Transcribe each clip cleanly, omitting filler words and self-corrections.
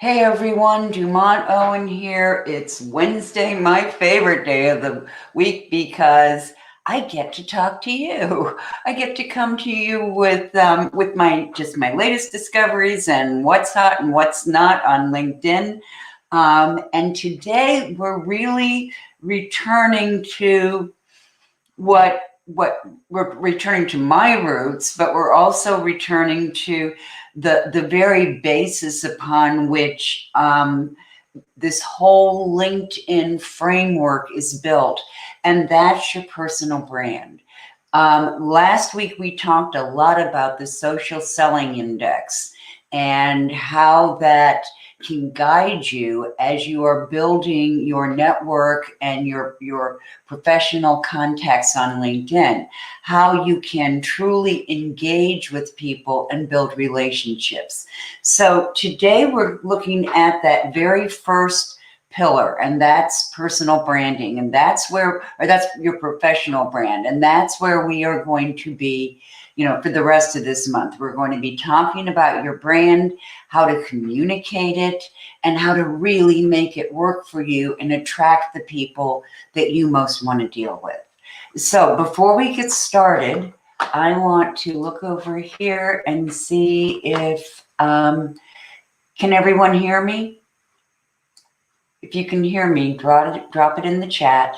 Hey everyone, Dumont Owen here. It's Wednesday, my favorite day of the week because I get to talk to you. I get to come to you with my latest discoveries and what's hot and what's not on LinkedIn. And today we're really returning to what we're returning to my roots, but we're also returning to the very basis upon which this whole LinkedIn framework is built, and that's your personal brand. Last week we talked a lot about the social selling index and how that can guide you as you are building your network and your professional contacts on LinkedIn, how you can truly engage with people and build relationships. So today we're looking at that very first pillar, and that's personal branding, and that's your professional brand, and that's where we are going to be, for the rest of this month. We're going to be talking about your brand, how to communicate it, and how to really make it work for you and attract the people that you most want to deal with. So before we get started, I want to look over here and see if, can everyone hear me? If you can hear me, drop it in the chat.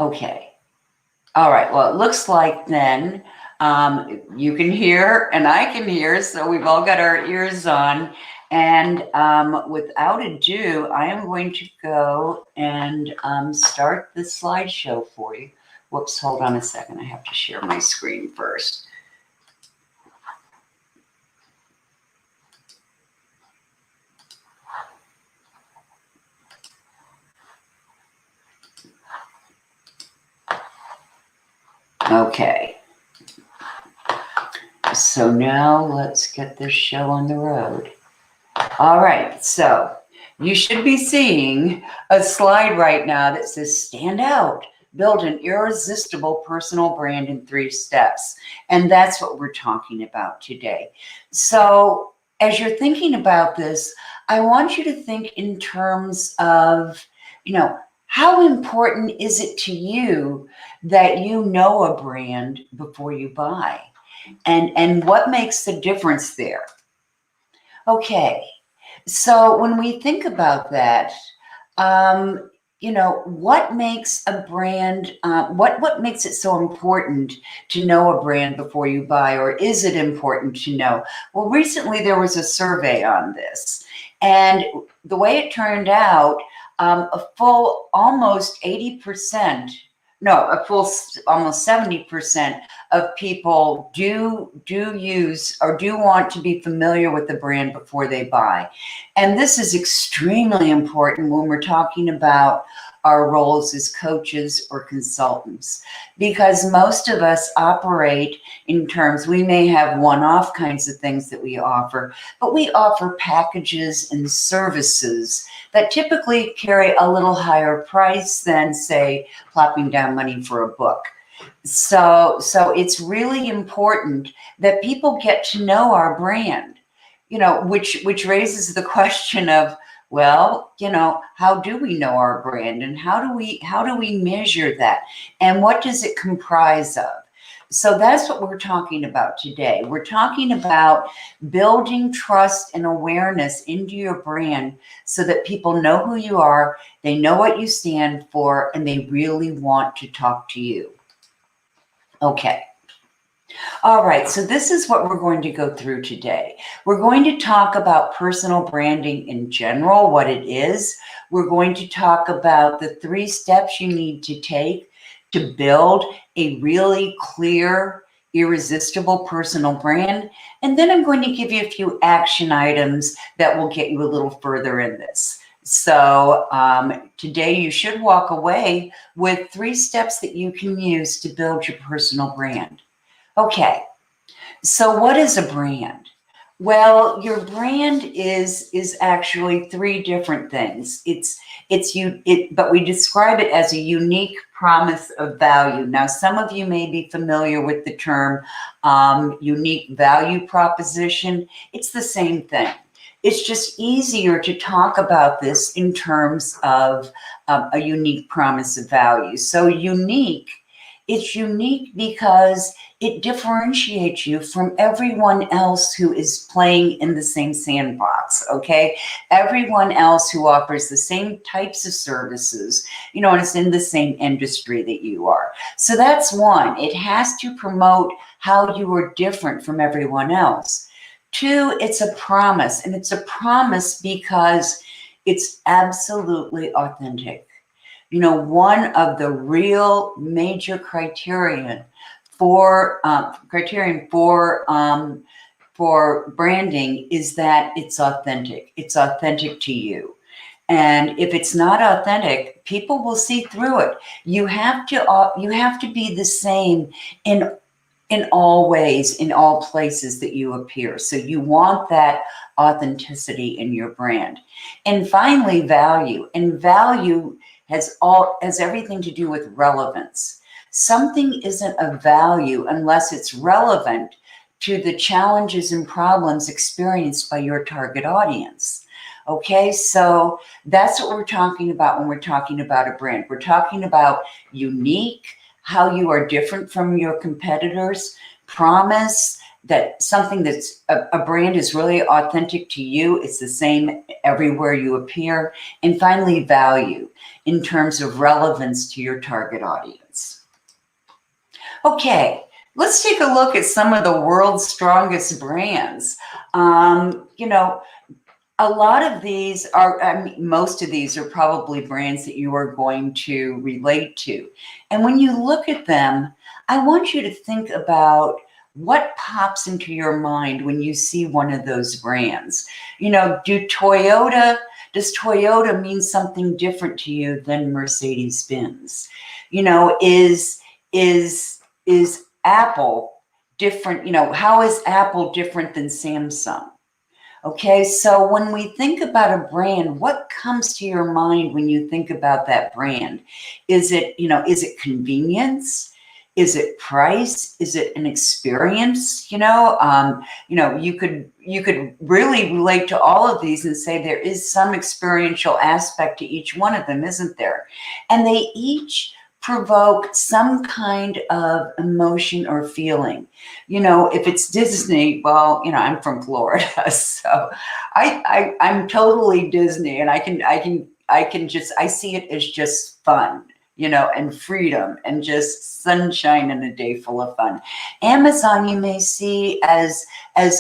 Okay. All right. Well, it looks like then you can hear and I can hear, so we've all got our ears on. And without ado, I am going to go and start the slideshow for you. Whoops, hold on a second. I have to share my screen first. Okay. So now let's get this show on the road. All right, so you should be seeing a slide right now that says stand out, build an irresistible personal brand in 3 steps. And that's what we're talking about today. So as you're thinking about this, I want you to think in terms of, how important is it to you that you know a brand before you buy? And what makes the difference there? Okay, so when we think about that, what makes a brand, what makes it so important to know a brand before you buy, or is it important to know? Well, recently there was a survey on this, and the way it turned out, a full almost 80%, a full almost 70% of people do use or do want to be familiar with the brand before they buy. And this is extremely important when we're talking about our roles as coaches or consultants, because most of us operate in terms, we may have one-off kinds of things that we offer, but we offer packages and services that typically carry a little higher price than, say, plopping down money for a book. So it's really important that people get to know our brand, which raises the question of, well, how do we know our brand, and how do we measure that, and what does it comprise of? So that's what we're talking about today. We're talking about building trust and awareness into your brand so that people know who you are, they know what you stand for, and they really want to talk to you. Okay. All right, so this is what we're going to go through today. We're going to talk about personal branding in general, what it is. We're going to talk about the 3 steps you need to take to build a really clear, irresistible personal brand. And then I'm going to give you a few action items that will get you a little further in this. So today you should walk away with 3 steps that you can use to build your personal brand. Okay, so what is a brand? Well, your brand is actually three different things. But we describe it as a unique promise of value. Now, some of you may be familiar with the term unique value proposition. It's the same thing. It's just easier to talk about this in terms of a unique promise of value. So unique, it's unique because it differentiates you from everyone else who is playing in the same sandbox, okay? Everyone else who offers the same types of services, and it's in the same industry that you are. So that's one. It has to promote how you are different from everyone else. Two, it's a promise, and it's a promise because it's absolutely authentic. One of the real major criterion for branding is that it's authentic. It's authentic to you. And if it's not authentic, people will see through it. You have to be the same in all ways, in all places that you appear. So you want that authenticity in your brand. And finally, value. And value has everything to do with relevance. Something isn't of value unless it's relevant to the challenges and problems experienced by your target audience. Okay, so that's what we're talking about when we're talking about a brand. We're talking about unique, how you are different from your competitors, promise that something that's a brand is really authentic to you. It's the same everywhere you appear. And finally, value in terms of relevance to your target audience. Okay, let's take a look at some of the world's strongest brands. A lot of these most of these are probably brands that you are going to relate to. And when you look at them, I want you to think about what pops into your mind when you see one of those brands. Does Toyota mean something different to you than Mercedes-Benz? Is Apple different? How is Apple different than Samsung? Okay, so when we think about a brand, what comes to your mind when you think about that brand? Is it convenience? Is it price? Is it an experience? You could really relate to all of these and say there is some experiential aspect to each one of them, isn't there? And they each provoke some kind of emotion or feeling. If it's Disney, well, I'm from Florida, so I'm totally Disney, and I see it as just fun, and freedom and just sunshine and a day full of fun. Amazon, you may see as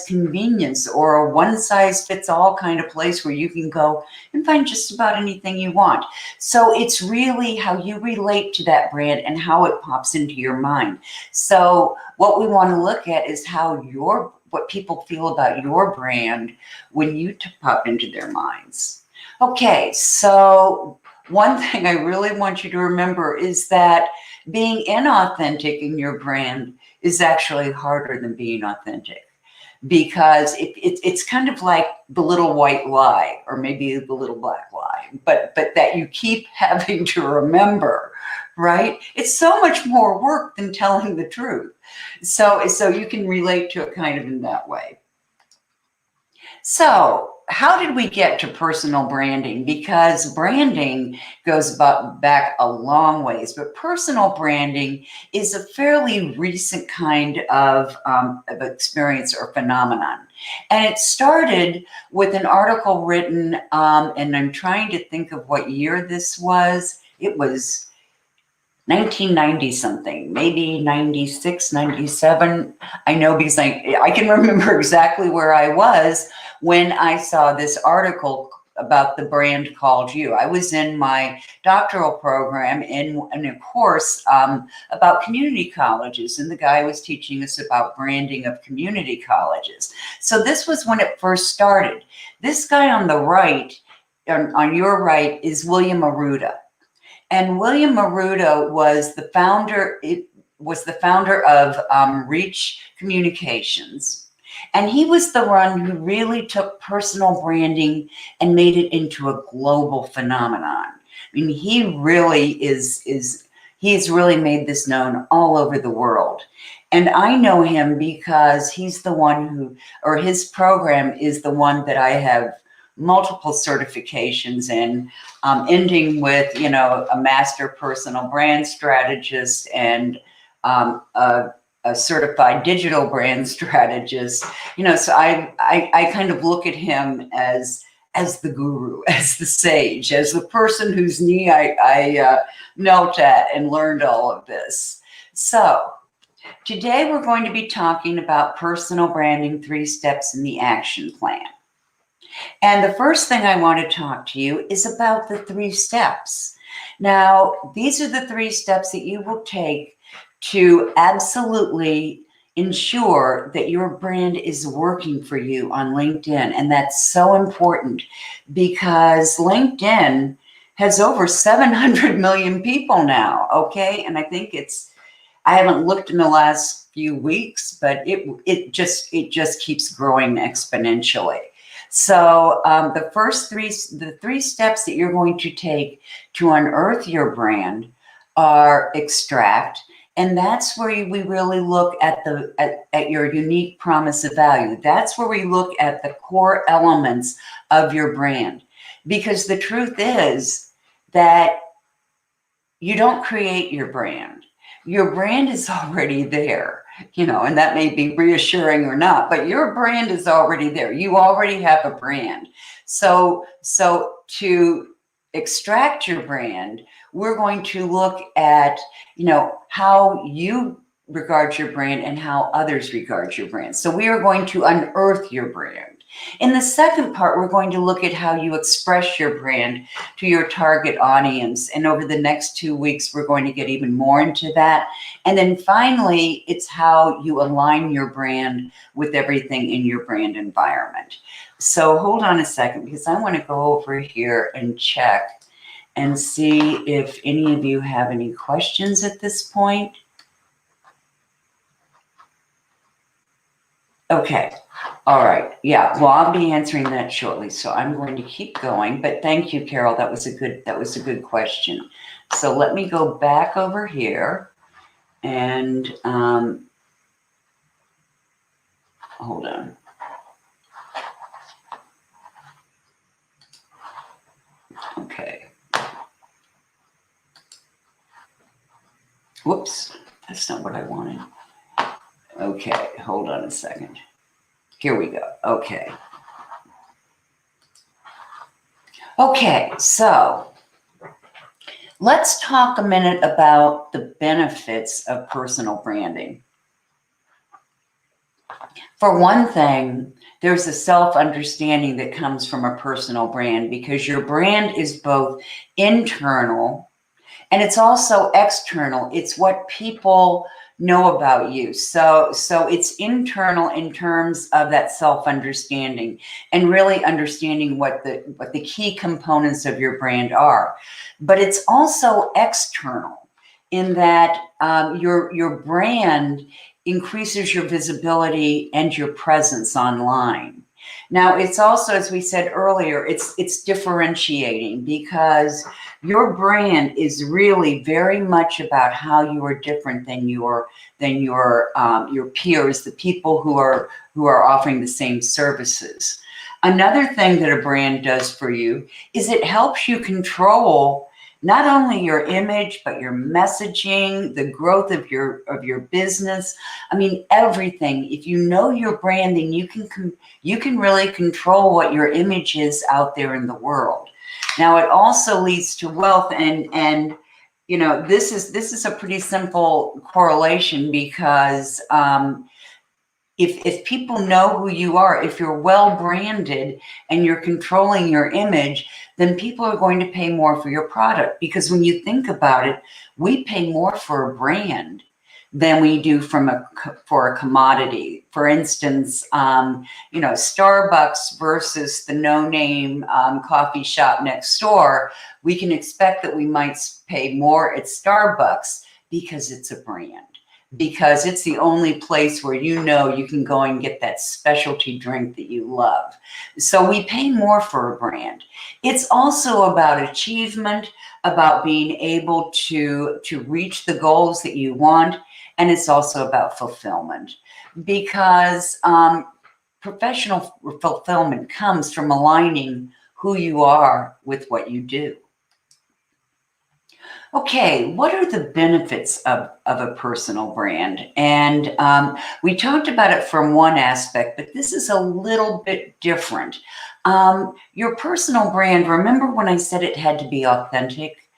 convenience or a one-size-fits-all kind of place where you can go and find just about anything you want. So it's really how you relate to that brand and how it pops into your mind. So what we want to look at is what people feel about your brand when you pop into their minds. Okay, so one thing I really want you to remember is that being inauthentic in your brand is actually harder than being authentic, because it's kind of like the little white lie, or maybe the little black lie, but that you keep having to remember, right? It's so much more work than telling the truth. So you can relate to it kind of in that way. So how did we get to personal branding? Because branding goes back a long ways, but personal branding is a fairly recent kind of experience or phenomenon. And it started with an article written, and I'm trying to think of what year this was. It was 1990 something, maybe 96, 97. I know because I can remember exactly where I was when I saw this article about the brand called you. I was in my doctoral program in a course about community colleges, and the guy was teaching us about branding of community colleges. So this was when it first started. This guy on the right, on your right, is William Arruda. And William Arruda was the founder. It was the founder of Reach Communications. And he was the one who really took personal branding and made it into a global phenomenon. I mean, he really he's really made this known all over the world. And I know him because he's the one who, or his program is the one that I have multiple certifications in, ending with, a master personal brand strategist and a certified digital brand strategist. So I kind of look at him as the guru, as the sage, as the person whose knee I knelt at and learned all of this. So today we're going to be talking about personal branding, 3 steps in the action plan. And the first thing I want to talk to you is about the 3 steps. Now, these are the 3 steps that you will take to absolutely ensure that your brand is working for you on LinkedIn. And that's so important because LinkedIn has over 700 million people now, okay? And I think I haven't looked in the last few weeks, but it just keeps growing exponentially. So the 3 steps that you're going to take to unearth your brand are extract. And that's where we really look at your unique promise of value. That's where we look at the core elements of your brand. Because the truth is that you don't create your brand. Your brand is already there, and that may be reassuring or not, but your brand is already there. You already have a brand. So to extract your brand, we're going to look at, how you regard your brand and how others regard your brand. So we are going to unearth your brand. In the second part, we're going to look at how you express your brand to your target audience. And over the next 2 weeks, we're going to get even more into that. And then finally, it's how you align your brand with everything in your brand environment. So hold on a second, because I want to go over here and check and see if any of you have any questions at this point. Okay. All right. Yeah. Well, I'll be answering that shortly. So I'm going to keep going. But thank you, Carol. That was a good question. So let me go back over here and hold on. Okay. Whoops. That's not what I wanted. Okay. Hold on a second. Here we go. Okay. Okay, so let's talk a minute about the benefits of personal branding. For one thing, there's a self-understanding that comes from a personal brand because your brand is both internal and it's also external. It's what people know about you. So it's internal in terms of that self-understanding and really understanding what the key components of your brand are. But it's also external in that your brand increases your visibility and your presence online. Now, it's also, as we said earlier, it's differentiating because your brand is really very much about how you are different than your peers, the people who are offering the same services. Another thing that a brand does for you is it helps you control not only your image, but your messaging, the growth of your business. I mean, everything. If you know your brand, then you can really control what your image is out there in the world. Now, it also leads to wealth, and this is a pretty simple correlation because if people know who you are, if you're well branded and you're controlling your image, then people are going to pay more for your product. Because when you think about it, we pay more for a brand than we do for a commodity. For instance, Starbucks versus the no-name coffee shop next door, we can expect that we might pay more at Starbucks because it's a brand. because it's the only place where you know you can go and get that specialty drink that you love. So we pay more for a brand. It's also about achievement, about being able to reach the goals that you want, and it's also about fulfillment, because professional fulfillment comes from aligning who you are with what you do. Okay, what are the benefits of a personal brand? And we talked about it from one aspect, but this is a little bit different. Your personal brand, remember when I said it had to be authentic?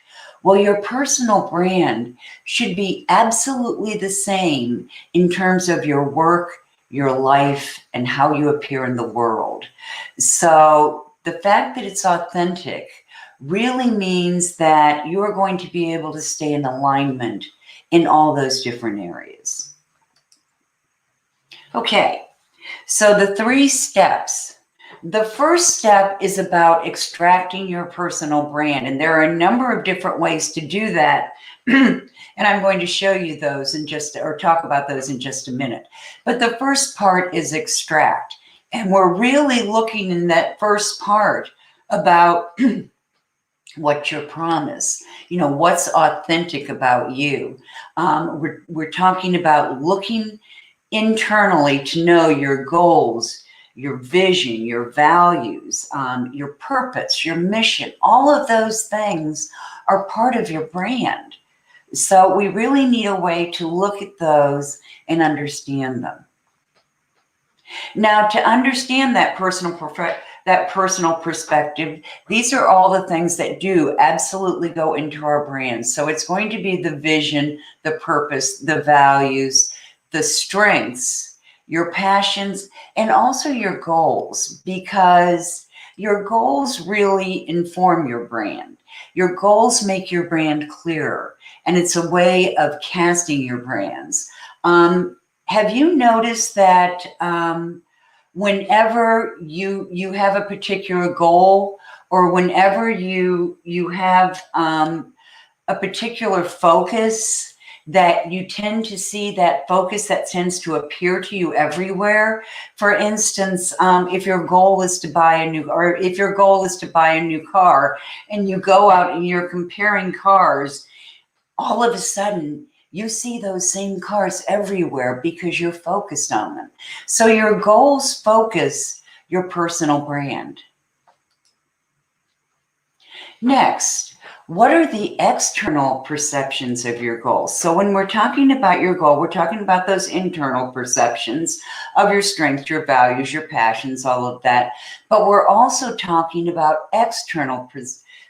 Well, your personal brand should be absolutely the same in terms of your work, your life, and how you appear in the world. So the fact that it's authentic really means that you're going to be able to stay in alignment in all those different areas. Okay, so the 3 steps. The first step is about extracting your personal brand, and there are a number of different ways to do that. And I'm going to show you those or talk about those in just a minute. But the first part is extract. And we're really looking in that first part about what's your promise? What's authentic about you? We're talking about looking internally to know your goals, your vision, your values, your purpose, your mission. All of those things are part of your brand. So we really need a way to look at those and understand them. Now, to understand that personal perspective, these are all the things that do absolutely go into our brand. So it's going to be the vision, the purpose, the values, the strengths, your passions, and also your goals, because your goals really inform your brand. Your goals make your brand clearer, and it's a way of casting your brands. Have you noticed that whenever you have a particular goal, or whenever you have a particular focus, that you tend to see that focus that tends to appear to you everywhere? For instance, if your goal is to buy a new car, and you go out and you're comparing cars, all of a sudden you see those same cars everywhere because you're focused on them. So your goals focus your personal brand. Next, what are the external perceptions of your goals? So when we're talking about your goal, we're talking about those internal perceptions of your strengths, your values, your passions, all of that. But we're also talking about external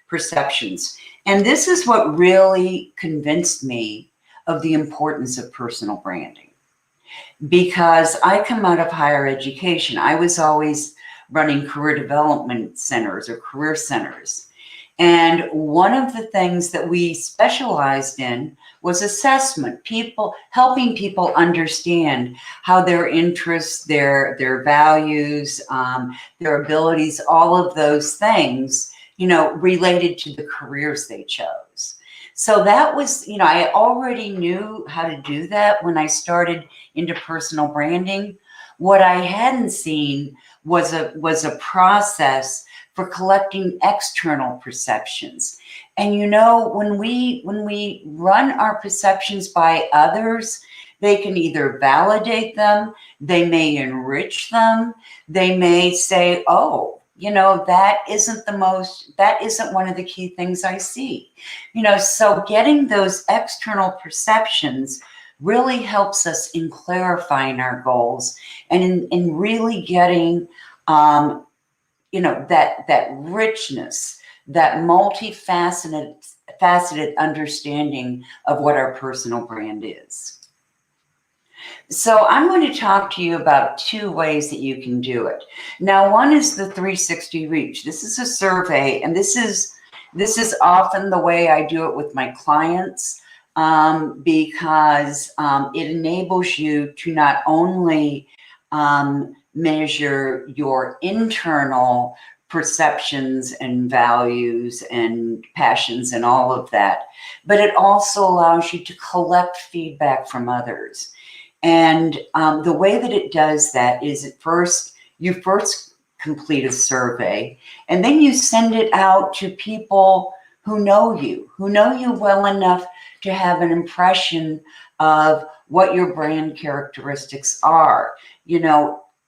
perceptions. And this is what really convinced me of the importance of personal branding. Because I come out of higher education. I was always running career development centers or career centers. And one of the things that we specialized in was assessment, helping people understand how their interests, their values, their abilities, all of those things, related to the careers they chose. So that was, I already knew how to do that when I started into personal branding. What I hadn't seen was a process for collecting external perceptions. And when we run our perceptions by others, they can either validate them, they may enrich them, they may say, oh, that isn't one of the key things I see. So getting those external perceptions really helps us in clarifying our goals and in really getting that richness, that multifaceted understanding of what our personal brand is. So I'm going to talk to you about 2 ways that you can do it. Now, one is the 360 reach. This is a survey, and this is often the way I do it with my clients, because it enables you to not only measure your internal perceptions and values and passions and all of that. But it also allows you to collect feedback from others. And the way that it does that is you first complete a survey, and then you send it out to people who know you well enough to have an impression of what your brand characteristics are.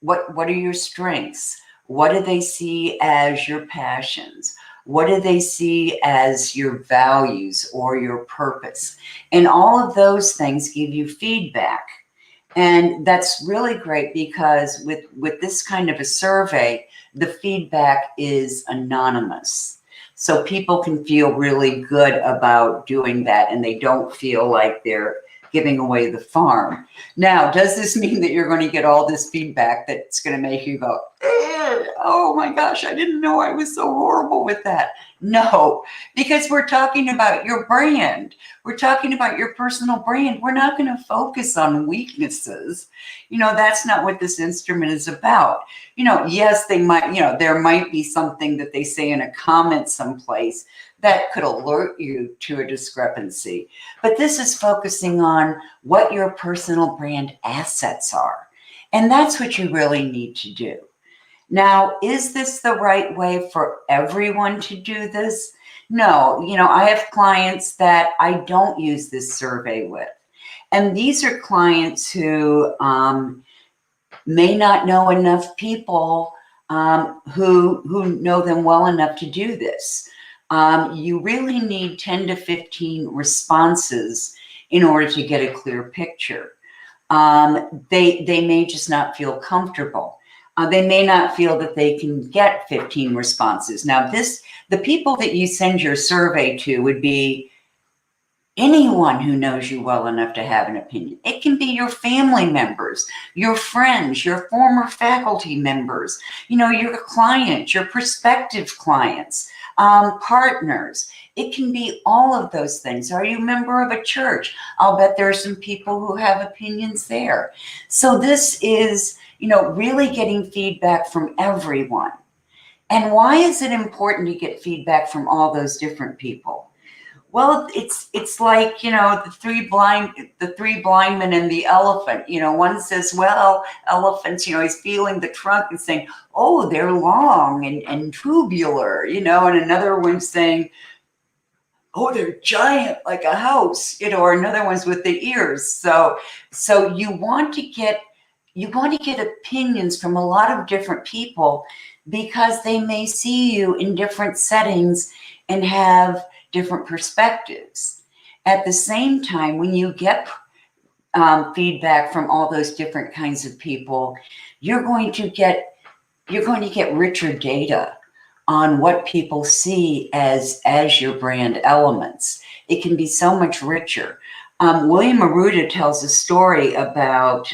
What are your strengths? What do they see as your passions? What do they see as your values or your purpose? And all of those things give you feedback. And that's really great because with this kind of a survey, the feedback is anonymous. So people can feel really good about doing that, and they don't feel like they're giving away the farm. Now, does this mean that you're going to get all this feedback that's going to make you go, oh my gosh, I didn't know I was so horrible with that? No, because we're talking about your brand. We're talking about your personal brand. We're not going to focus on weaknesses. That's not what this instrument is about. Yes, they might, there might be something that they say in a comment someplace that could alert you to a discrepancy. But this is focusing on what your personal brand assets are. And that's what you really need to do. Now, is this the right way for everyone to do this? No, I have clients that I don't use this survey with. And these are clients who may not know enough people who know them well enough to do this. You really need 10 to 15 responses in order to get a clear picture. They may just not feel comfortable. They may not feel that they can get 15 responses. Now, the people that you send your survey to would be anyone who knows you well enough to have an opinion. It can be your family members, your friends, your former faculty members, your clients, your prospective clients, partners. It can be all of those things. Are you a member of a church? I'll bet there are some people who have opinions there. So this is, really getting feedback from everyone. And why is it important to get feedback from all those different people? Well, it's like, the three blind men and the elephant. One says, well, elephants, he's feeling the trunk and saying, oh, they're long and tubular, and another one's saying, oh, they're giant like a house, or another one's with the ears. So you want to get opinions from a lot of different people because they may see you in different settings and have different perspectives. At the same time, when you get feedback from all those different kinds of people, you're going to get richer data on what people see as your brand elements. It can be so much richer. William Arruda tells a story about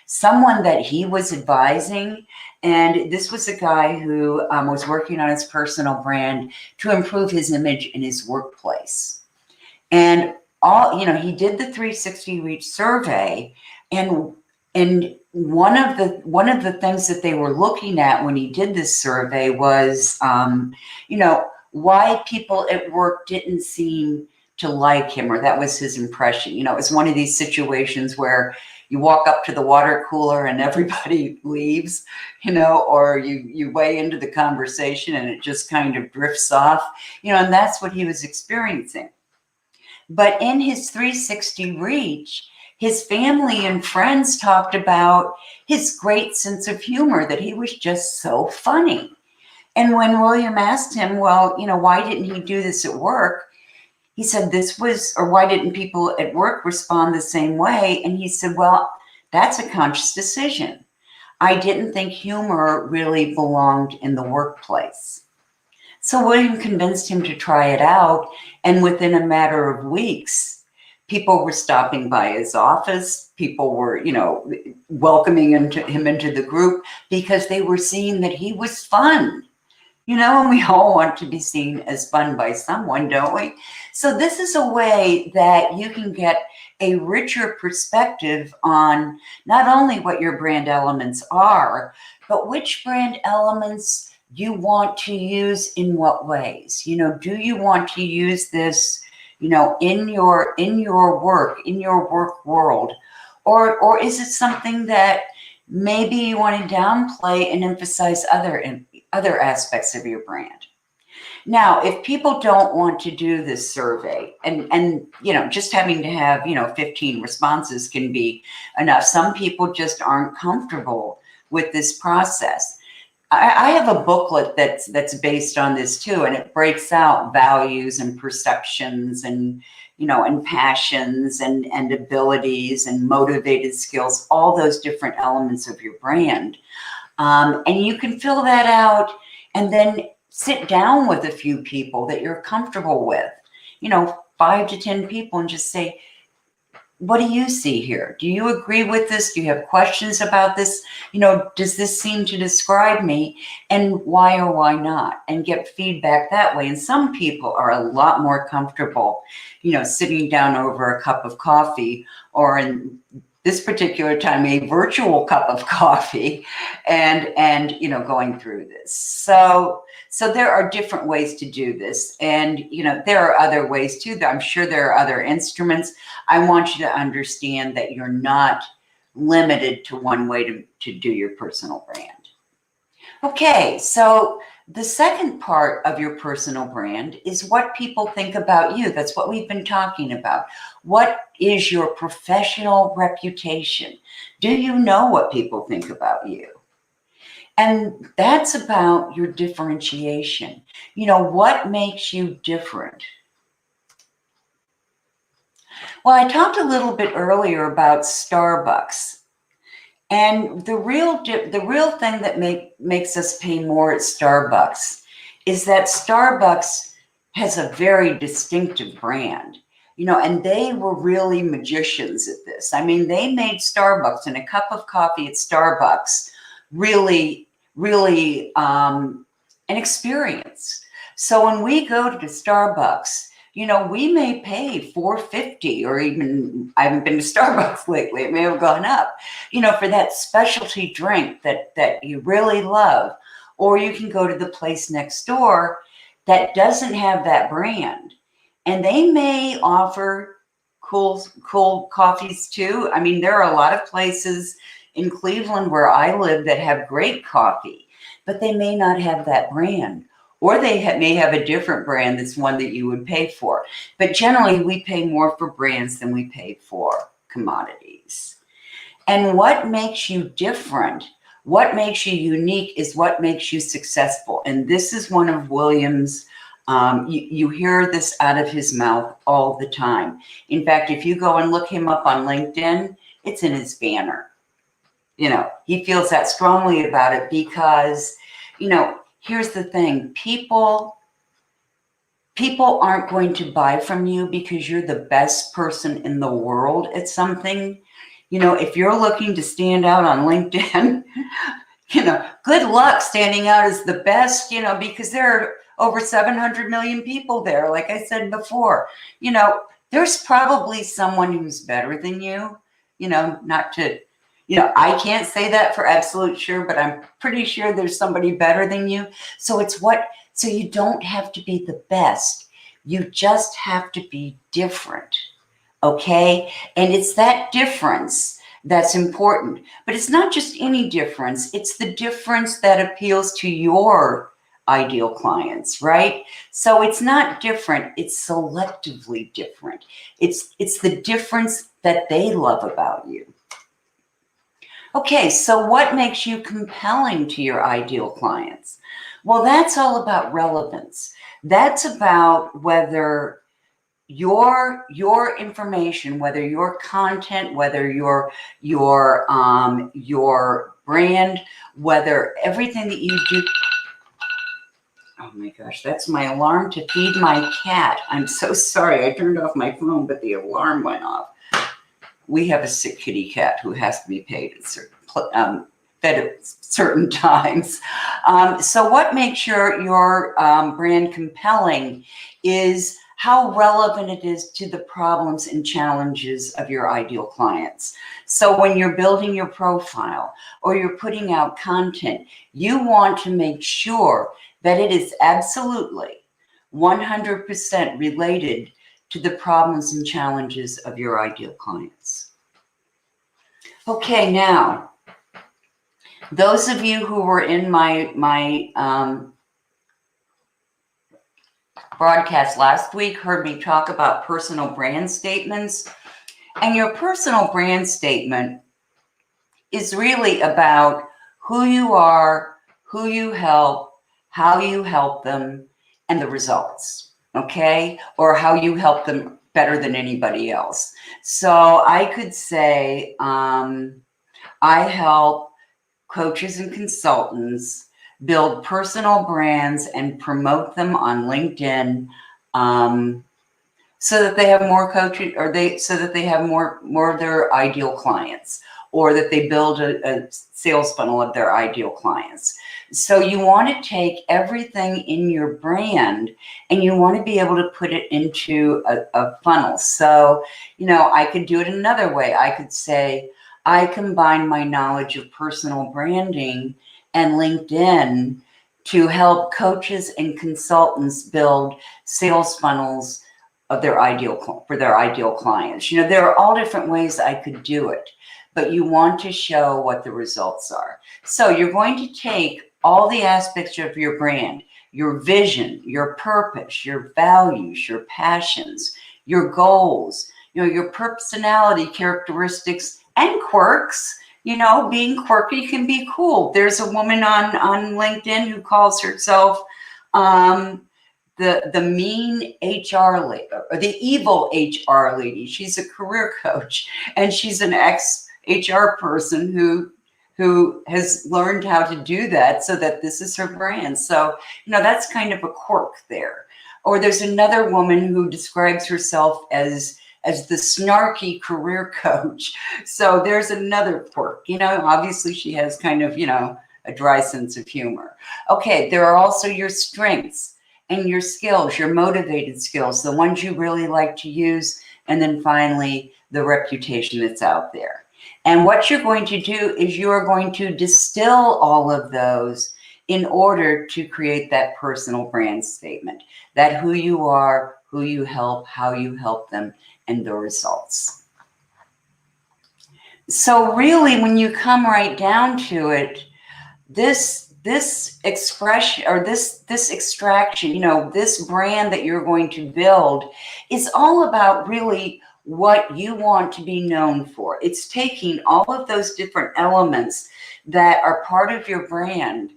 someone that he was advising. And this was a guy who was working on his personal brand to improve his image in his workplace. And he did the 360 Reach survey, and one of the things that they were looking at when he did this survey was, why people at work didn't seem to like him, or that was his impression. It was one of these situations where you walk up to the water cooler and everybody leaves, or you weigh into the conversation and it just kind of drifts off, and that's what he was experiencing. But in his 360 Reach, his family and friends talked about his great sense of humor, that he was just so funny. And when William asked him, well, why didn't he do this at work? He said why didn't people at work respond the same way? And he said, well, that's a conscious decision. I didn't think humor really belonged in the workplace. So William convinced him to try it out. And within a matter of weeks, people were stopping by his office. People were, welcoming him into the group because they were seeing that he was fun. And we all want to be seen as fun by someone, don't we? So this is a way that you can get a richer perspective on not only what your brand elements are, but which brand elements you want to use in what ways? Do you want to use this, in your work world, or is it something that maybe you want to downplay and emphasize other aspects of your brand? Now, if people don't want to do this survey, and just having to have 15 responses can be enough. Some people just aren't comfortable with this process. I have a booklet that's based on this too, and it breaks out values and perceptions and and passions and abilities and motivated skills, all those different elements of your brand. And you can fill that out and then sit down with a few people that you're comfortable with, 5 to 10 people, and just say, what do you see here? Do you agree with this? Do you have questions about this? Does this seem to describe me? And why or why not? And get feedback that way. And some people are a lot more comfortable, sitting down over a cup of coffee, or in this particular time, a virtual cup of coffee, and going through this. So there are different ways to do this. And, there are other ways too. I'm sure there are other instruments. I want you to understand that you're not limited to one way to do your personal brand. Okay, so the second part of your personal brand is what people think about you. That's what we've been talking about. What is your professional reputation? Do you know what people think about you? And that's about your differentiation. What makes you different? Well, I talked a little bit earlier about Starbucks. And the real thing that makes us pay more at Starbucks is that Starbucks has a very distinctive brand, and they were really magicians at this. I mean, they made Starbucks and a cup of coffee at Starbucks really an experience. So when we go to Starbucks, we may pay $4.50, or even, I haven't been to Starbucks lately, it may have gone up, for that specialty drink that you really love. Or you can go to the place next door that doesn't have that brand, and they may offer cool coffees too. I mean, there are a lot of places in Cleveland where I live that have great coffee, but they may not have that brand. Or they may have a different brand that's one that you would pay for. But generally, we pay more for brands than we pay for commodities. And what makes you different, what makes you unique, is what makes you successful. And this is one of William's, you hear this out of his mouth all the time. In fact, if you go and look him up on LinkedIn, it's in his banner. He feels that strongly about it because, here's the thing. People aren't going to buy from you because you're the best person in the world at something. If you're looking to stand out on LinkedIn, good luck standing out as the best, because there are over 700 million people there. Like I said before, there's probably someone who's better than you, not to, I can't say that for absolute sure, but I'm pretty sure there's somebody better than you. So so you don't have to be the best. You just have to be different. Okay. And it's that difference that's important, but it's not just any difference. It's the difference that appeals to your ideal clients, right? So it's not different. It's selectively different. It's the difference that they love about you. Okay, so what makes you compelling to your ideal clients? Well, that's all about relevance. That's about whether your information, whether your content, whether your brand, whether everything that you do. Oh my gosh, that's my alarm to feed my cat. I'm so sorry. I turned off my phone, but the alarm went off. We have a sick kitty cat who has to be paid at fed at certain times. So what makes your brand compelling is how relevant it is to the problems and challenges of your ideal clients. So when you're building your profile or you're putting out content, you want to make sure that it is absolutely 100% related to the problems and challenges of your ideal clients. Okay, now, those of you who were in my broadcast last week heard me talk about personal brand statements. And your personal brand statement is really about who you are, who you help, how you help them, and the results, okay? Or how you help them better than anybody else. So I could say, I help coaches and consultants build personal brands and promote them on LinkedIn, so that they have more coaches, or so that they have more of their ideal clients, or that they build a sales funnel of their ideal clients. So you want to take everything in your brand and you want to be able to put it into a funnel. So, I could do it another way. I could say, I combine my knowledge of personal branding and LinkedIn to help coaches and consultants build sales funnels of their for their ideal clients. There are all different ways I could do it, but you want to show what the results are. So you're going to take all the aspects of your brand, your vision, your purpose, your values, your passions, your goals, your personality characteristics and quirks. Being quirky can be cool. There's a woman on LinkedIn who calls herself the mean HR lady, or the evil HR lady. She's a career coach, and she's an ex-HR person who has learned how to do that, so that this is her brand. So, that's kind of a quirk there. Or there's another woman who describes herself as the snarky career coach. So there's another quirk. Obviously she has kind of, a dry sense of humor. Okay, there are also your strengths and your skills, your motivated skills, the ones you really like to use, and then finally, the reputation that's out there. And what you're going to do is you are going to distill all of those in order to create that personal brand statement, that who you are, who you help, how you help them, and the results. So really, when you come right down to it, this expression, or this extraction, this brand that you're going to build is all about really what you want to be known for. It's taking all of those different elements that are part of your brand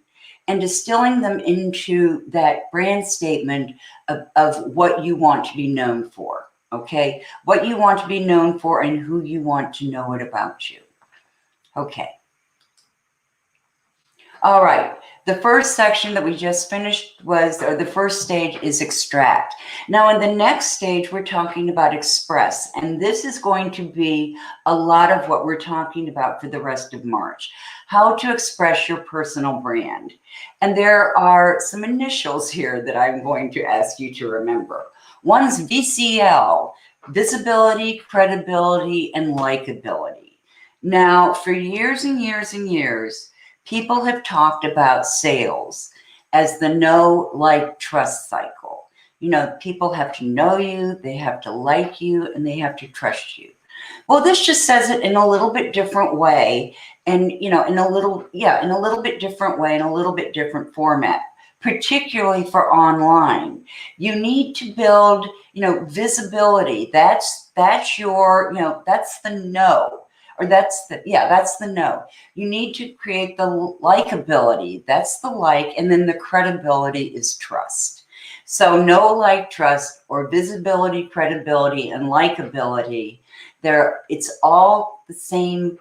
and distilling them into that brand statement of what you want to be known for, okay? What you want to be known for and who you want to know it about you. Okay. All right, the first section that we just finished or the first stage is extract. Now in the next stage, we're talking about express, and this is going to be a lot of what we're talking about for the rest of March, how to express your personal brand. And there are some initials here that I'm going to ask you to remember. One's VCL, visibility, credibility, and likability. Now, for years and years and years, people have talked about sales as the know, like, trust cycle. People have to know you, they have to like you, and they have to trust you. Well, this just says it in a little bit different way, and in a little bit different way, in a little bit different format, particularly for online. You need to build, visibility. That's your, that's the know. Or that's the know. You need to create the likability. That's the like, and then the credibility is trust. So know, like, trust, or visibility, credibility, and likability. It's all the same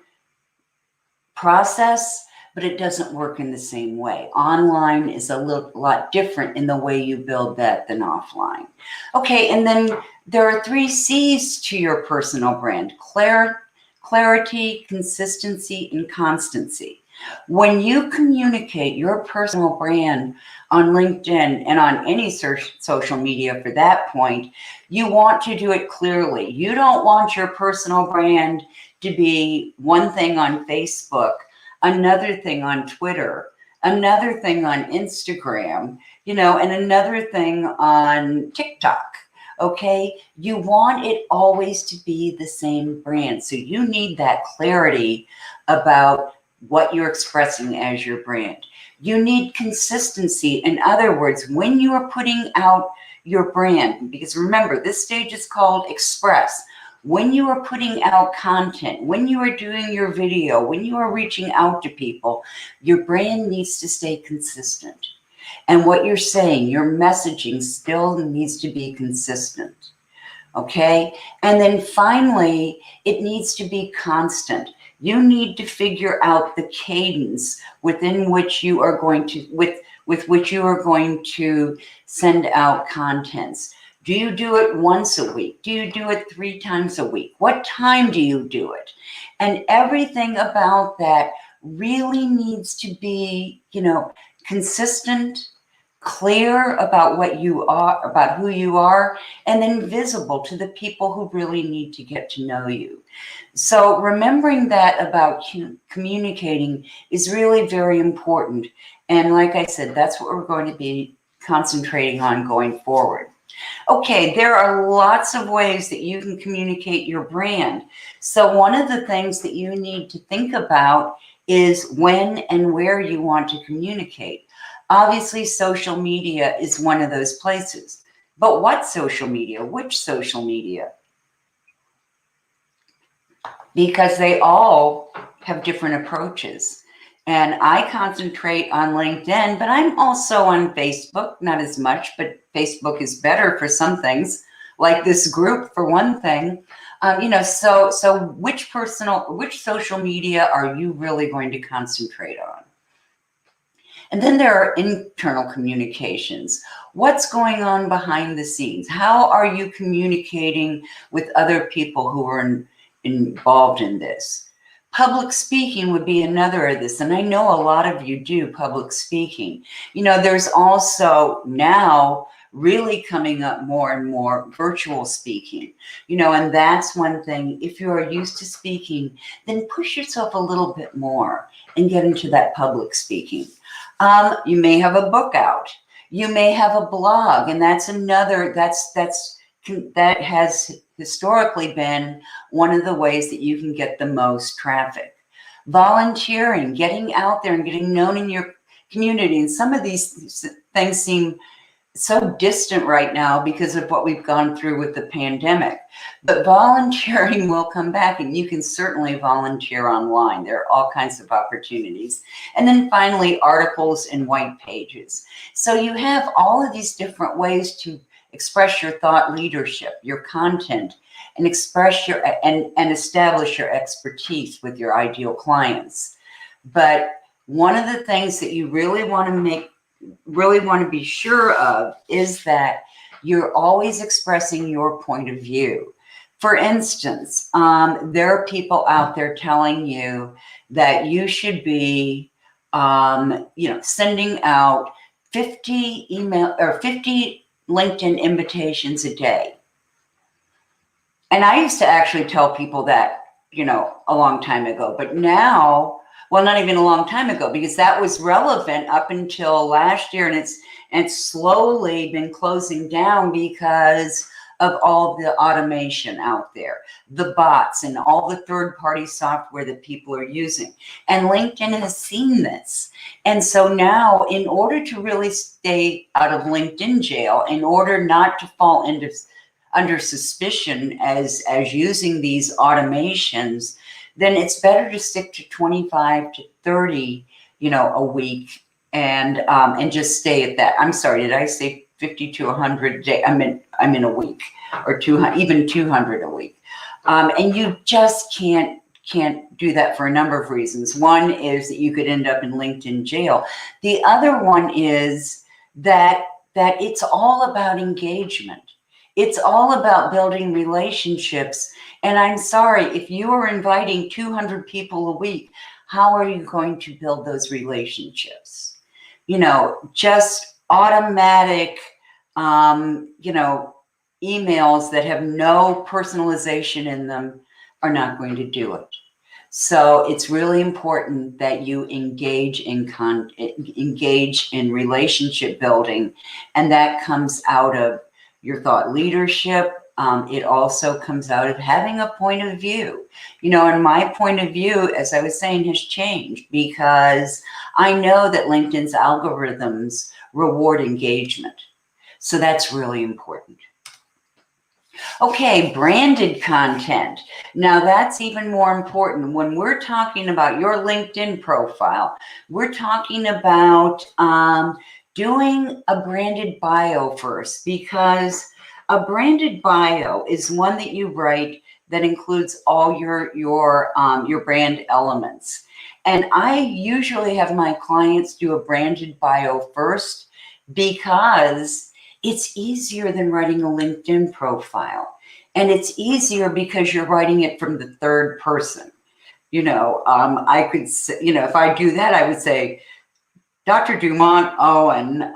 process, but it doesn't work in the same way. Online is a lot different in the way you build that than offline. Okay, and then there are 3 C's to your personal brand: clarity, consistency, and constancy. When you communicate your personal brand on LinkedIn and on any social media for that point, you want to do it clearly. You don't want your personal brand to be one thing on Facebook, another thing on Twitter, another thing on Instagram, and another thing on TikTok. Okay, you want it always to be the same brand. So you need that clarity about what you're expressing as your brand. You need consistency. In other words, when you are putting out your brand, because remember, this stage is called express. When you are putting out content, when you are doing your video, when you are reaching out to people, your brand needs to stay consistent. And what you're saying, your messaging still needs to be consistent. Okay? And then finally, it needs to be constant. You need to figure out the cadence within which you are going to, with which you are going to send out contents. Do you do it once a week? Do you do it 3 times a week? What time do you do it? And everything about that really needs to be, consistent, clear about what you are, about who you are, and then visible to the people who really need to get to know you. So remembering that about communicating is really very important. And like I said, that's what we're going to be concentrating on going forward. Okay, there are lots of ways that you can communicate your brand. So one of the things that you need to think about is when and where you want to communicate. Obviously, social media is one of those places. But what social media? Which social media? Because they all have different approaches. And I concentrate on LinkedIn, but I'm also on Facebook, not as much, but Facebook is better for some things, like this group for one thing. So which social media are you really going to concentrate on? And then there are internal communications. What's going on behind the scenes? How are you communicating with other people who are involved in this? Public speaking would be another of this. And I know a lot of you do public speaking. There's also now really coming up more and more virtual speaking, and that's one thing. If you are used to speaking, then push yourself a little bit more and get into that public speaking. You may have a book out. You may have a blog, and that's another, that has historically been one of the ways that you can get the most traffic. Volunteering, getting out there and getting known in your community. And some of these things seem so distant right now because of what we've gone through with the pandemic. But volunteering will come back, and you can certainly volunteer online. There are all kinds of opportunities. And then finally, articles and white pages. So you have all of these different ways to express your thought leadership, your content, and express your and establish your expertise with your ideal clients. But one of the things that you really want to be sure of is that you're always expressing your point of view. For instance, there are people out there telling you that you should be, sending out 50 email or 50 LinkedIn invitations a day. And I used to actually tell people that, a long time ago, but now, well, not even a long time ago, because that was relevant up until last year, and it's slowly been closing down because of all the automation out there, the bots and all the third-party software that people are using. And LinkedIn has seen this. And so now, in order to really stay out of LinkedIn jail, in order not to fall under suspicion as using these automations, then it's better to stick to 25 to 30, a week, and just stay at that. I'm sorry, did I say 50 to 100 a day? I'm in a week, or 200, even 200 a week. And you just can't do that for a number of reasons. One is that you could end up in LinkedIn jail. The other one is that it's all about engagement. It's all about building relationships. And I'm sorry, if you are inviting 200 people a week, how are you going to build those relationships? Just automatic, emails that have no personalization in them are not going to do it. So it's really important that you engage in relationship building, and that comes out of your thought leadership. It also comes out of having a point of view. And my point of view, as I was saying, has changed because I know that LinkedIn's algorithms reward engagement. So that's really important. Okay, branded content. Now that's even more important. When we're talking about your LinkedIn profile, we're talking about doing a branded bio first, because a branded bio is one that you write that includes all your brand elements. And I usually have my clients do a branded bio first because it's easier than writing a LinkedIn profile. And it's easier because you're writing it from the third person. I could say, if I do that, I would say, Dr. Dumont Owen,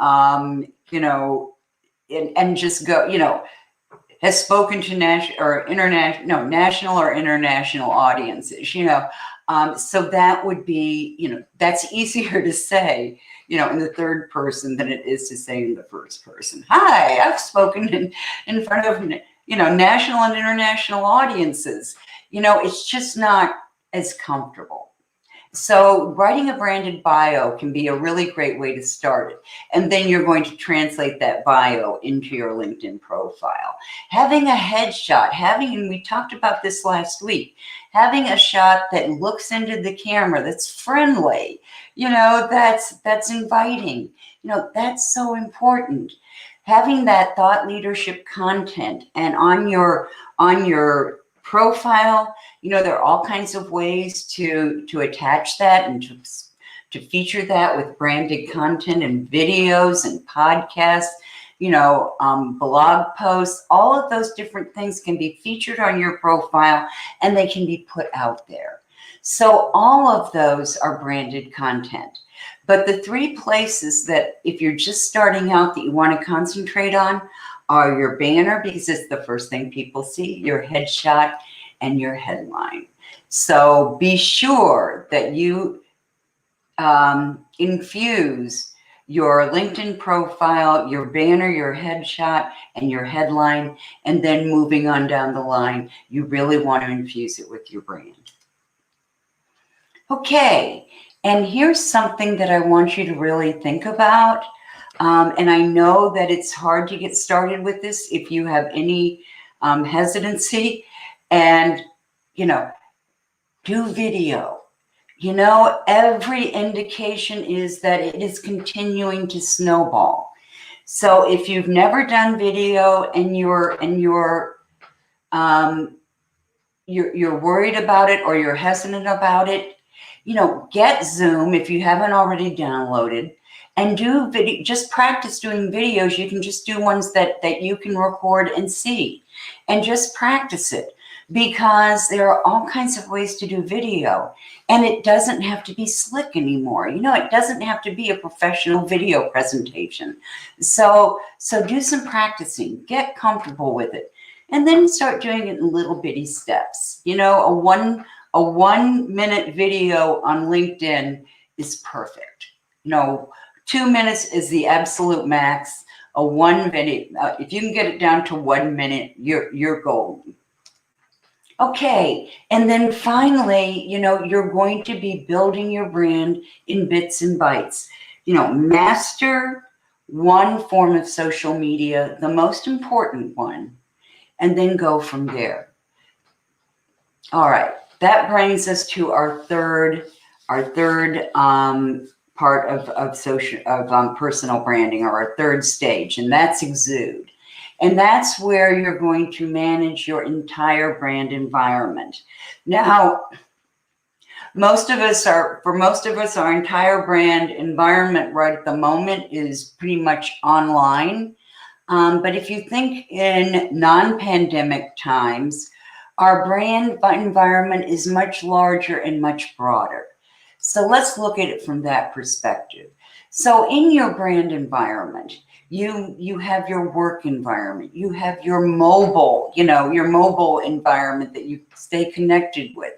and just go, has spoken to national or international audiences, so that would be, that's easier to say, in the third person than it is to say in the first person. Hi, I've spoken in front of, national and international audiences. It's just not as comfortable. So writing a branded bio can be a really great way to start it. And then you're going to translate that bio into your LinkedIn profile. Having a headshot, and we talked about this last week, having a shot that looks into the camera, that's friendly, that's inviting, that's so important. Having that thought leadership content, and on your profile, there are all kinds of ways to attach that and to feature that with branded content and videos and podcasts, blog posts. All of those different things can be featured on your profile and they can be put out there. So all of those are branded content. But the three places that, if you're just starting out, that you want to concentrate on are your banner, because it's the first thing people see, your headshot, and your headline. So be sure that you infuse your LinkedIn profile, your banner, your headshot, and your headline, and then moving on down the line, you really want to infuse it with your brand. Okay, and here's something that I want you to really think about. And I know that it's hard to get started with this if you have any hesitancy, and, do video. Every indication is that it is continuing to snowball. So if you've never done video and you're worried about it, or you're hesitant about it, get Zoom if you haven't already downloaded, and do video. Just practice doing videos. You can just do ones that you can record and see, and just practice it, because there are all kinds of ways to do video, and it doesn't have to be slick anymore. It doesn't have to be a professional video presentation. So do some practicing, get comfortable with it, and then start doing it in little bitty steps. A 1 minute video on LinkedIn is perfect. 2 minutes is the absolute max. A 1 minute, if you can get it down to 1 minute, you're golden. Okay, and then finally, you're going to be building your brand in bits and bytes. Master one form of social media, the most important one, and then go from there. All right, that brings us to our third part of personal branding, or our third stage, and that's exude. And that's where you're going to manage your entire brand environment. Now, for most of us, our entire brand environment right at the moment is pretty much online. But if you think in non-pandemic times, our brand environment is much larger and much broader. So let's look at it from that perspective. So in your brand environment, you have your work environment, you have your mobile, your mobile environment that you stay connected with.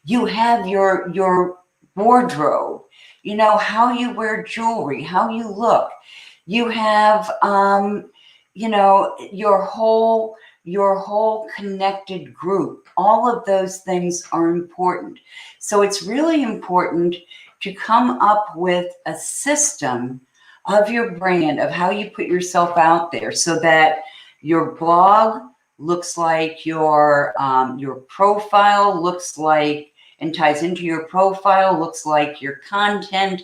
You have your wardrobe, how you wear jewelry, how you look. You have your whole connected group. All of those things are important. So it's really important to come up with a system of your brand, of how you put yourself out there, so that your blog looks like your profile looks like, and ties into your profile, looks like your content.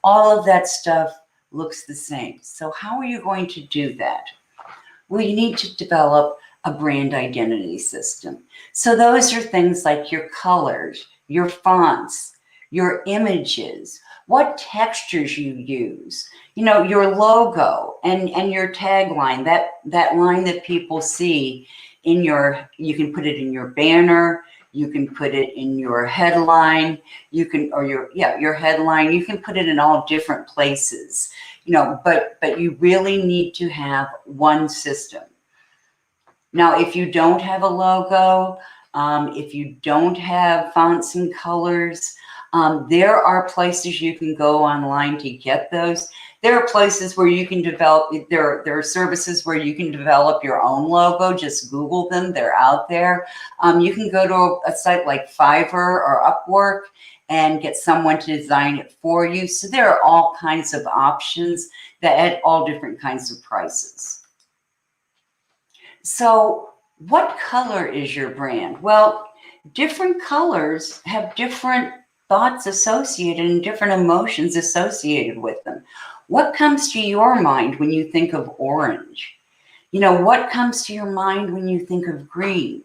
All of that stuff looks the same. So how are you going to do that? Well, you need to develop a brand identity system. So those are things like your colors, your fonts, your images, what textures you use, your logo and your tagline, that line that people see you can put it in your banner, you can put it in your headline, your headline, you can put it in all different places, but you really need to have one system. Now, if you don't have a logo, if you don't have fonts and colors, there are places you can go online to get those. There are places where you can develop, there are services where you can develop your own logo. Just Google them, they're out there. You can go to a site like Fiverr or Upwork and get someone to design it for you. So there are all kinds of options that at all different kinds of prices. So what color is your brand? Well, different colors have different thoughts associated and different emotions associated with them. What comes to your mind when you think of orange? What comes to your mind when you think of green?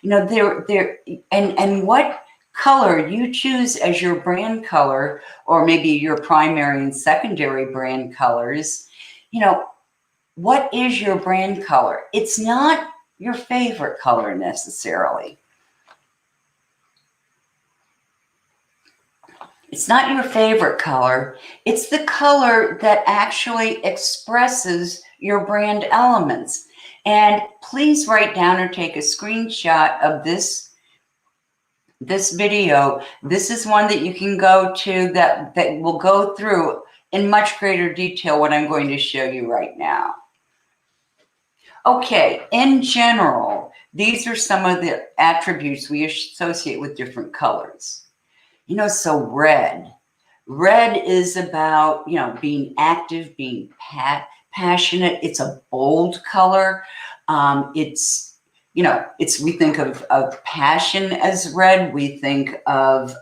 And what color you choose as your brand color, or maybe your primary and secondary brand colors, what is your brand color? It's not your favorite color necessarily. It's not your favorite color. It's the color that actually expresses your brand elements. And please write down or take a screenshot of this video. This is one that you can go to that will go through in much greater detail what I'm going to show you right now. Okay, in general, these are some of the attributes we associate with different colors. So red is about, being active, being passionate. It's a bold color. We think of passion as red. We think of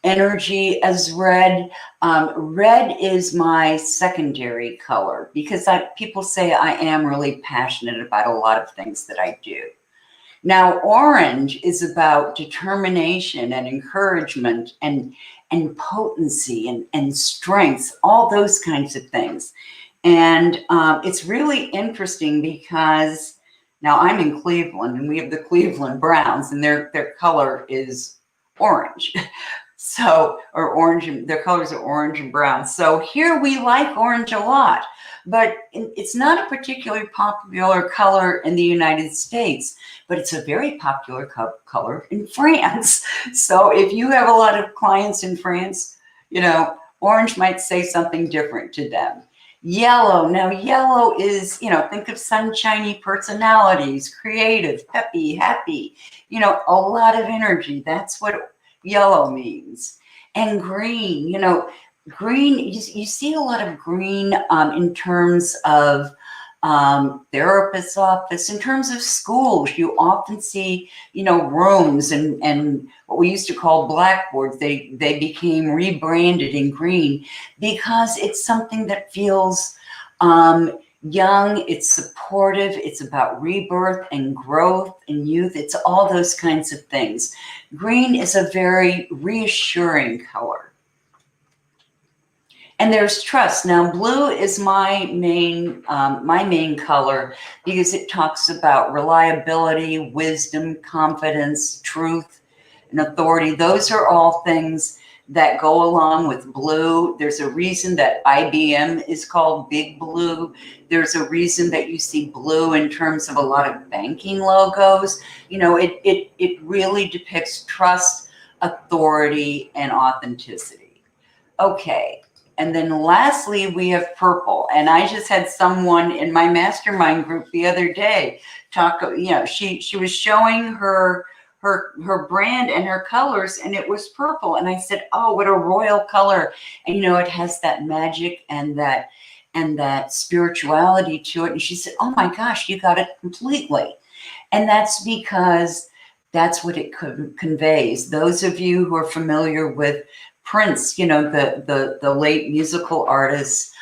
energy as red. Red is my secondary color because people say I am really passionate about a lot of things that I do. Now, orange is about determination and encouragement and potency and strength, all those kinds of things. And it's really interesting because now I'm in Cleveland and we have the Cleveland Browns, and their color is orange. So, or orange, their colors are orange and brown. So here we like orange a lot, but it's not a particularly popular color in the United States, but it's a very popular color in France. So if you have a lot of clients in France, orange might say something different to them. Yellow. Now, yellow is, think of sunshiny personalities, creative, peppy, happy, a lot of energy. That's what yellow means. And green, green, you see a lot of green in terms of therapist's office. In terms of schools, you often see, rooms and what we used to call blackboards. They became rebranded in green because it's something that feels young, it's supportive, it's about rebirth and growth and youth. It's all those kinds of things. Green is a very reassuring color. And there's trust. Now, blue is my main color because it talks about reliability, wisdom, confidence, truth, and authority. Those are all things that go along with blue. There's a reason that IBM is called Big Blue. There's a reason that you see blue in terms of a lot of banking logos. You know, it really depicts trust, authority, and authenticity. Okay. And then lastly, we have purple. And I just had someone in my mastermind group the other day talk, you know, she was showing her brand and her colors, and it was purple. And I said, oh, what a royal color. And, you know, it has that magic and that spirituality to it. And she said, oh my gosh, you got it completely. And that's because that's what it conveys. Those of you who are familiar with Prince, you know, the late musical artist,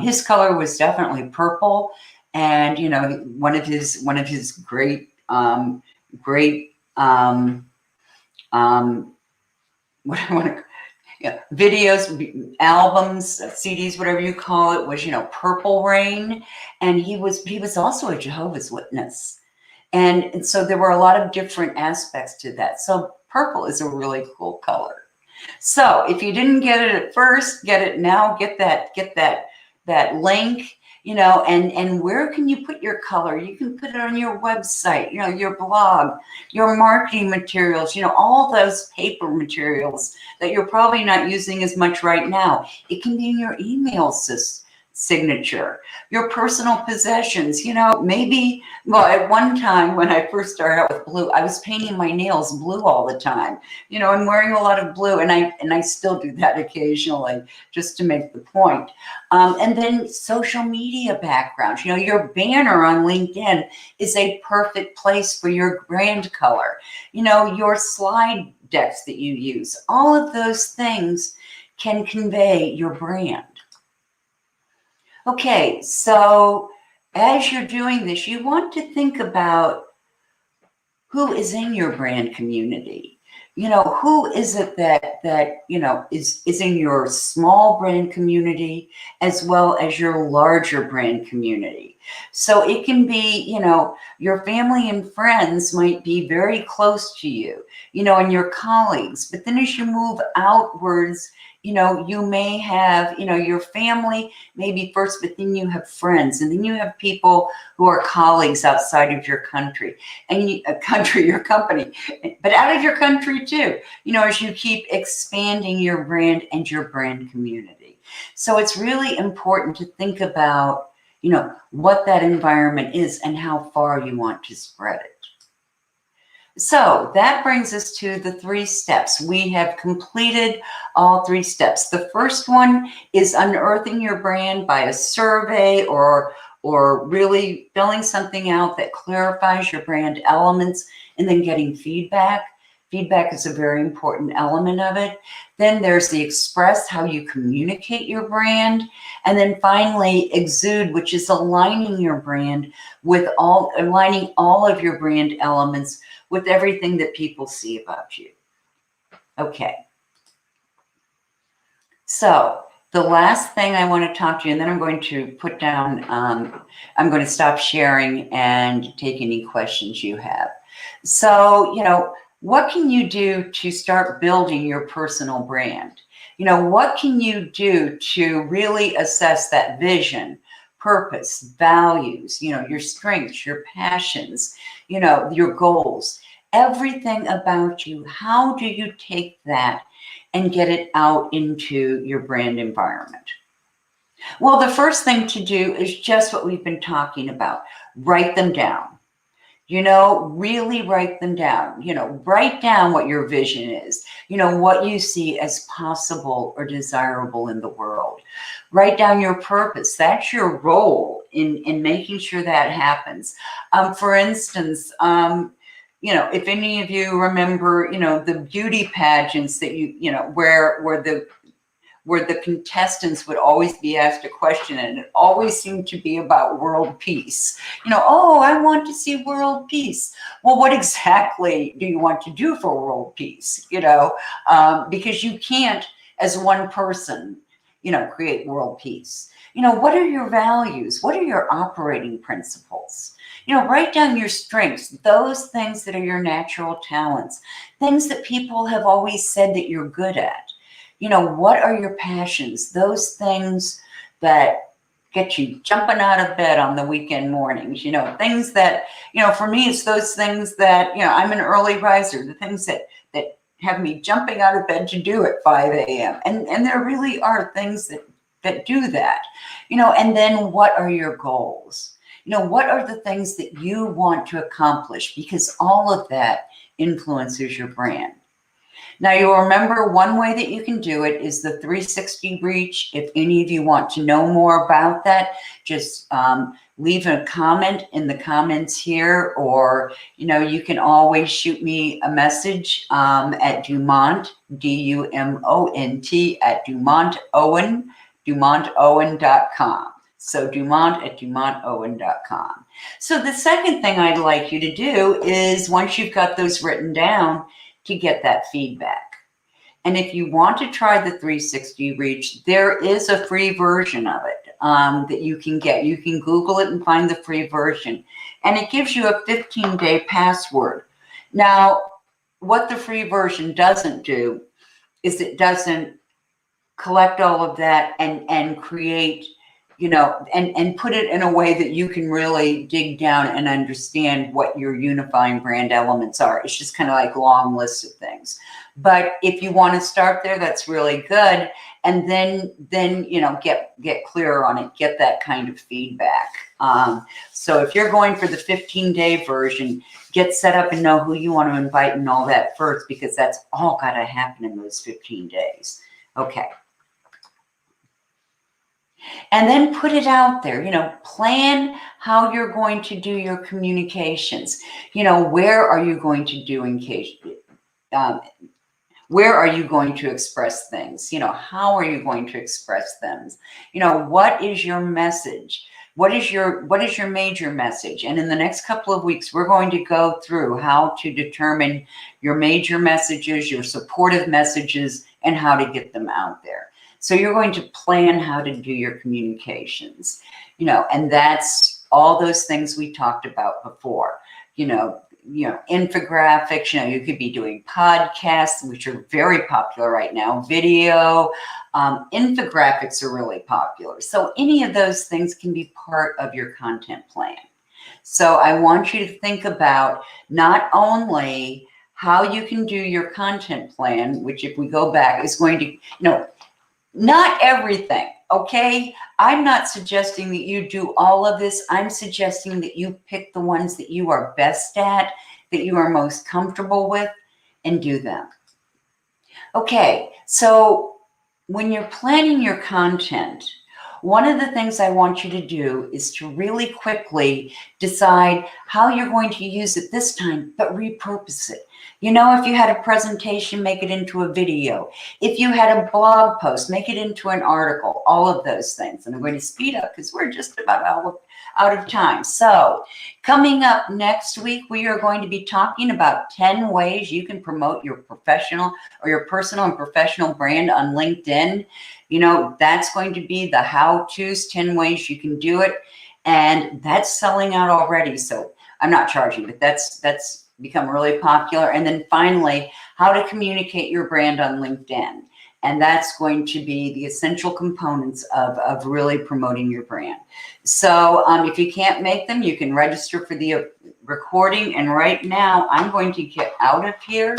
his color was definitely purple. And, you know, one of his great what I want to, yeah, videos, albums, CDs, whatever you call it, was, you know, Purple Rain. And he was also a Jehovah's Witness. And so there were a lot of different aspects to that. So purple is a really cool color. So if you didn't get it at first, get it now, get that link, you know, and where can you put your color? You can put it on your website, you know, your blog, your marketing materials, you know, all those paper materials that you're probably not using as much right now. It can be in your email signature, your personal possessions, you know, maybe, well, at one time when I first started out with blue, I was painting my nails blue all the time, you know, and wearing a lot of blue, and I still do that occasionally just to make the point. And then social media backgrounds, you know, your banner on LinkedIn is a perfect place for your brand color, you know, your slide decks that you use, all of those things can convey your brand. Okay, so as you're doing this, you want to think about who is in your brand community. You know, who is it that you know is in your small brand community as well as your larger brand community. So it can be, you know, your family and friends might be very close to you, you know, and your colleagues. But then as you move outwards, you know, you may have, you know, your family maybe first, but then you have friends, and then you have people who are colleagues outside of your country and your company, but out of your country too, you know, as you keep expanding your brand and your brand community. So it's really important to think about, you know, what that environment is and how far you want to spread it. So that brings us to the 3 steps. We have completed all 3 steps. The first one is unearthing your brand by a survey or really filling something out that clarifies your brand elements, and then getting feedback. Feedback is a very important element of it. Then there's the express, how you communicate your brand. And then finally, exude, which is aligning your brand with aligning all of your brand elements with everything that people see about you. Okay. So the last thing I want to talk to you, and then I'm going to put down, I'm going to stop sharing and take any questions you have. So, you know, what can you do to start building your personal brand? You know, what can you do to really assess that vision, purpose, values, you know, your strengths, your passions, you know, your goals, everything about you? How do you take that and get it out into your brand environment? Well, the first thing to do is just what we've been talking about. Write them down. You know, really write them down. You know, write down what your vision is, you know, what you see as possible or desirable in the world. Write down your purpose. That's your role in making sure that happens. For instance, you know, if any of you remember, you know, the beauty pageants that you know, where the contestants would always be asked a question, and it always seemed to be about world peace. You know, oh, I want to see world peace. Well, what exactly do you want to do for world peace? You know, because you can't, as one person, you know, create world peace. You know, what are your values? What are your operating principles? Write down your strengths, those things that are your natural talents, things that people have always said that you're good at. What are your passions? Those things that get you jumping out of bed on the weekend mornings, things that, for me, it's those things that, I'm an early riser, the things that have me jumping out of bed to do at 5 a.m. And there really are things that do that, and then what are your goals? What are the things that you want to accomplish? Because all of that influences your brand. Now, you'll remember one way that you can do it is the 360 reach. If any of you want to know more about that, just leave a comment in the comments here, or, you can always shoot me a message at Dumont, DUMONT, at DumontOwen.com. So Dumont at DumontOwen.com. So the second thing I'd like you to do is, once you've got those written down, to get that feedback. And if you want to try the 360 reach, there is a free version of it that you can get. You can Google it and find the free version. And it gives you a 15-day password. Now, what the free version doesn't do is it doesn't collect all of that and create, and put it in a way that you can really dig down and understand what your unifying brand elements are. It's just kind of like a long list of things. But if you want to start there, that's really good. And then get clearer on it, get that kind of feedback. So if you're going for the 15-day version, get set up and know who you want to invite and all that first, because that's all got to happen in those 15 days. Okay. And then put it out there, plan how you're going to do your communications. Where are you going to do where are you going to express things? How are you going to express them? What is your message? What is your major message? And in the next couple of weeks, we're going to go through how to determine your major messages, your supportive messages, and how to get them out there. So you're going to plan how to do your communications, and that's all those things we talked about before, infographics, you could be doing podcasts, which are very popular right now, video, infographics are really popular. So any of those things can be part of your content plan. So I want you to think about not only how you can do your content plan, which, if we go back, is going to, not everything, okay? I'm not suggesting that you do all of this. I'm suggesting that you pick the ones that you are best at, that you are most comfortable with, and do them. Okay, so when you're planning your content, one of the things I want you to do is to really quickly decide how you're going to use it this time, but repurpose it. If you had a presentation, make it into a video. If you had a blog post, make it into an article, all of those things. And I'm going to speed up because we're just about out of time. So coming up next week, we are going to be talking about 10 ways you can promote your professional or your personal and professional brand on LinkedIn. That's going to be the how-tos, 10 ways you can do it. And that's selling out already. So I'm not charging, but that's become really popular. And then finally, how to communicate your brand on LinkedIn. And that's going to be the essential components of really promoting your brand. So if you can't make them, you can register for the recording. And right now, I'm going to get out of here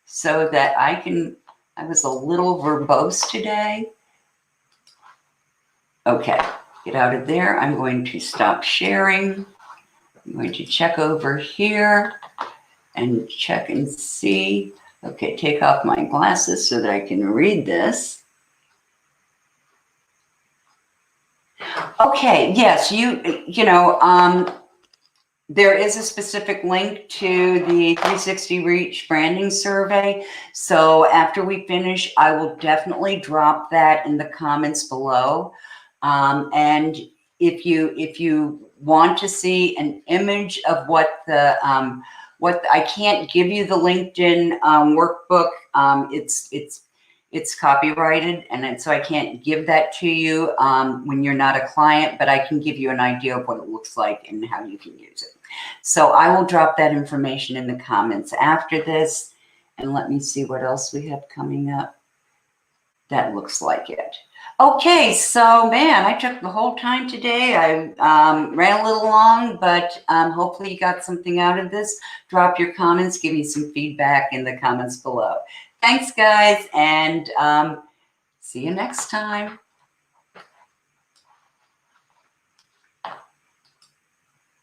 so that I was a little verbose today. Okay, get out of there. I'm going to stop sharing. I'm going to check over here and check and see. Okay, take off my glasses so that I can read this. Okay, yes, there is a specific link to the 360 Reach branding survey. So after we finish, I will definitely drop that in the comments below. And if you want to see an image of what I can't give you the LinkedIn workbook. it's copyrighted, and so I can't give that to you when you're not a client, but I can give you an idea of what it looks like and how you can use it. So I will drop that information in the comments after this. And let me see what else we have coming up. That looks like it. Okay, so man, I took the whole time today. I ran a little long, but hopefully you got something out of this. Drop your comments, give me some feedback in the comments below. Thanks, guys, and see you next time.